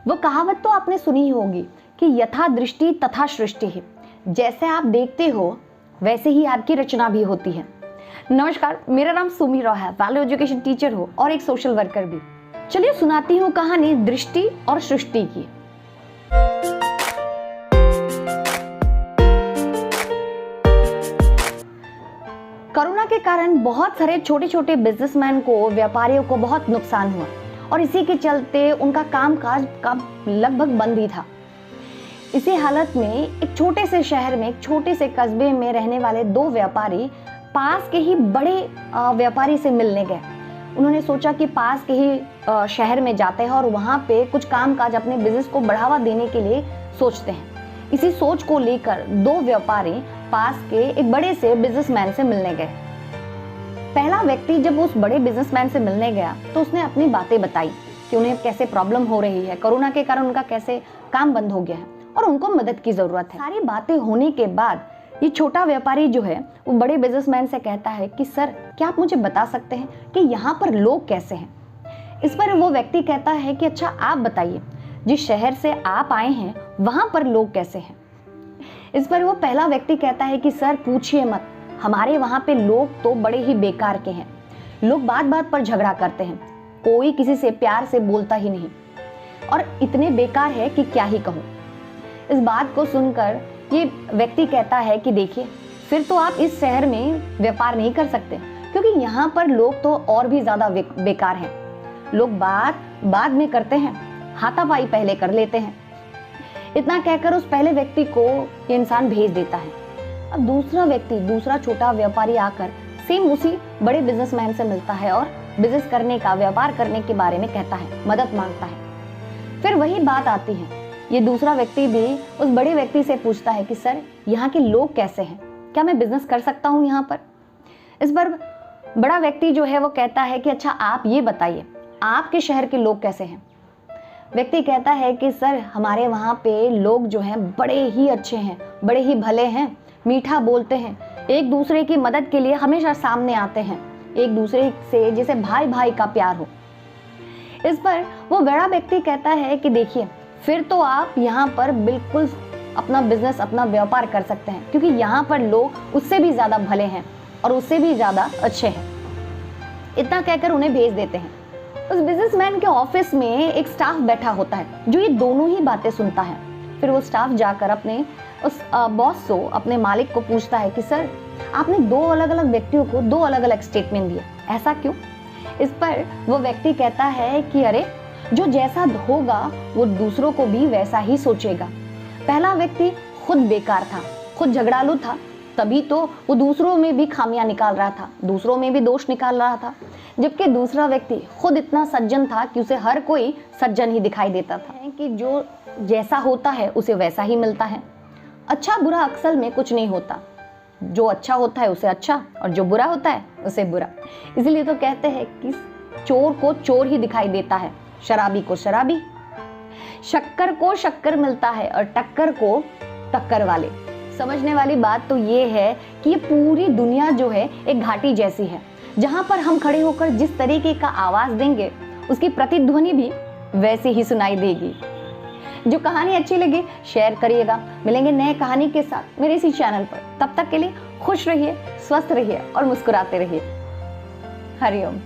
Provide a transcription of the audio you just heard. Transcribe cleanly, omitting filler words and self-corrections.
वो कहावत तो आपने सुनी ही होगी कि यथा दृष्टि तथा सृष्टि है। जैसे आप देखते हो वैसे ही आपकी रचना भी होती है। नमस्कार, मेरा नाम सुमी रॉय है, वैल्यू एजुकेशन टीचर हूँ और एक सोशल वर्कर भी। चलिए सुनाती हूँ कहानी दृष्टि और सृष्टि की। कोरोना के कारण बहुत सारे छोटे छोटे बिजनेसमैन को, व्यापारियों को बहुत नुकसान हुआ और इसी के चलते उनका कामकाज का लगभग बंद ही था। इसी हालत में एक छोटे से शहर में, एक छोटे से कस्बे में रहने वाले दो व्यापारी पास के ही बड़े व्यापारी से मिलने गए। उन्होंने सोचा कि पास के ही शहर में जाते हैं और वहाँ पे कुछ कामकाज अपने बिजनेस को बढ़ावा देने के लिए सोचते हैं। इसी सोच को लेकर दो व्यापारी पास के एक बड़े से बिजनेसमैन से मिलने गए। पहला व्यक्ति जब उस बड़े बिजनेसमैन से मिलने गया तो उसने अपनी बातें बताई कि उन्हें कैसे प्रॉब्लम हो रही है, कोरोना के कारण उनका कैसे काम बंद हो गया है और उनको मदद की जरूरत है। सारी बातें होने के बाद ये छोटा व्यापारी जो है वो बड़े बिजनेसमैन से कहता है कि सर, क्या आप मुझे बता सकते हैं कि यहाँ पर लोग कैसे हैं? इस पर वो व्यक्ति कहता है कि अच्छा आप बताइए, जिस शहर से आप आए हैं वहां पर लोग कैसे हैं? इस पर वो पहला व्यक्ति कहता है कि सर पूछिए मत, हमारे वहां पे लोग तो बड़े ही बेकार के हैं। लोग बात बात पर झगड़ा करते हैं, कोई किसी से प्यार से बोलता ही नहीं और इतने बेकार है कि क्या ही कहूँ। इस बात को सुनकर ये व्यक्ति कहता है कि देखिए, फिर तो आप इस शहर में व्यापार नहीं कर सकते क्योंकि यहाँ पर लोग तो और भी ज्यादा बेकार हैं। लोग बात बाद में करते हैं, हाथापाई पहले कर लेते हैं। इतना कहकर उस पहले व्यक्ति को ये इंसान भेज देता है। अब दूसरा व्यक्ति, दूसरा छोटा व्यापारी आकर सेम उसी बड़े बिजनेसमैन से मिलता है और बिजनेस करने का, व्यापार करने के बारे में कहता है, मदद मांगता है। फिर वही बात आती है, ये दूसरा व्यक्ति भी उस बड़े व्यक्ति से पूछता है कि सर, यहाँ के लोग कैसे हैं? क्या मैं बिजनेस कर सकता हूँ यहाँ पर? इस पर बड़ा व्यक्ति जो है वो कहता है कि अच्छा आप ये बताइए, आपके शहर के लोग कैसे हैं? व्यक्ति कहता है कि सर, हमारे वहाँ पे लोग जो हैं बड़े ही अच्छे हैं, बड़े ही भले हैं, मीठा बोलते हैं, एक दूसरे की मदद के लिए हमेशा सामने आते हैं, एक दूसरे से जैसे भाई भाई का प्यार हो। इस पर वो बड़ा व्यक्ति कहता है कि देखिए, फिर तो आप यहाँ पर बिल्कुल अपना बिजनेस, अपना व्यापार कर सकते हैं क्योंकि यहाँ पर लोग उससे भी ज्यादा भले हैं और उससे भी ज्यादा अच्छे हैं। इतना कहकर उन्हें भेज देते हैं। उस बिजनेसमैन के ऑफिस में एक स्टाफ बैठा होता है जो ये दोनों ही बातें सुनता है। फिर वो स्टाफ जाकर अपने उस बॉस को, अपने मालिक को पूछता है कि सर, आपने दो अलग अलग व्यक्तियों को दो अलग अलग स्टेटमेंट दिए, ऐसा क्यों? इस पर वो व्यक्ति कहता है कि अरे, जो जैसा होगा वो दूसरों को भी वैसा ही सोचेगा। पहला व्यक्ति खुद बेकार था, खुद झगड़ालू था, तभी तो वो दूसरों में भी खामियां निकाल रहा था, दूसरों में भी दोष निकाल रहा था। जबकि दूसरा व्यक्ति खुद इतना सज्जन था कि उसे हर कोई सज्जन ही दिखाई देता था कि जो जैसा होता है उसे वैसा ही मिलता है। अच्छा बुरा अक्सर में कुछ नहीं होता, जो अच्छा होता है उसे अच्छा और जो बुरा होता है उसे बुरा। इसलिए तो कहते हैं कि चोर को चोर ही दिखाई देता है, शराबी को शराबी, शक्कर को शक्कर मिलता है और टक्कर को टक्कर वाले। समझने वाली बात तो ये है कि ये पूरी दुनिया जो है एक घाटी जैसी है, जहां पर हम खड़े होकर जिस तरीके का आवाज देंगे उसकी प्रतिध्वनि भी वैसे ही सुनाई देगी। जो कहानी अच्छी लगी शेयर करिएगा। मिलेंगे नए कहानी के साथ मेरे इसी चैनल पर। तब तक के लिए खुश रहिए, स्वस्थ रहिए और मुस्कुराते रहिए। हरिओम।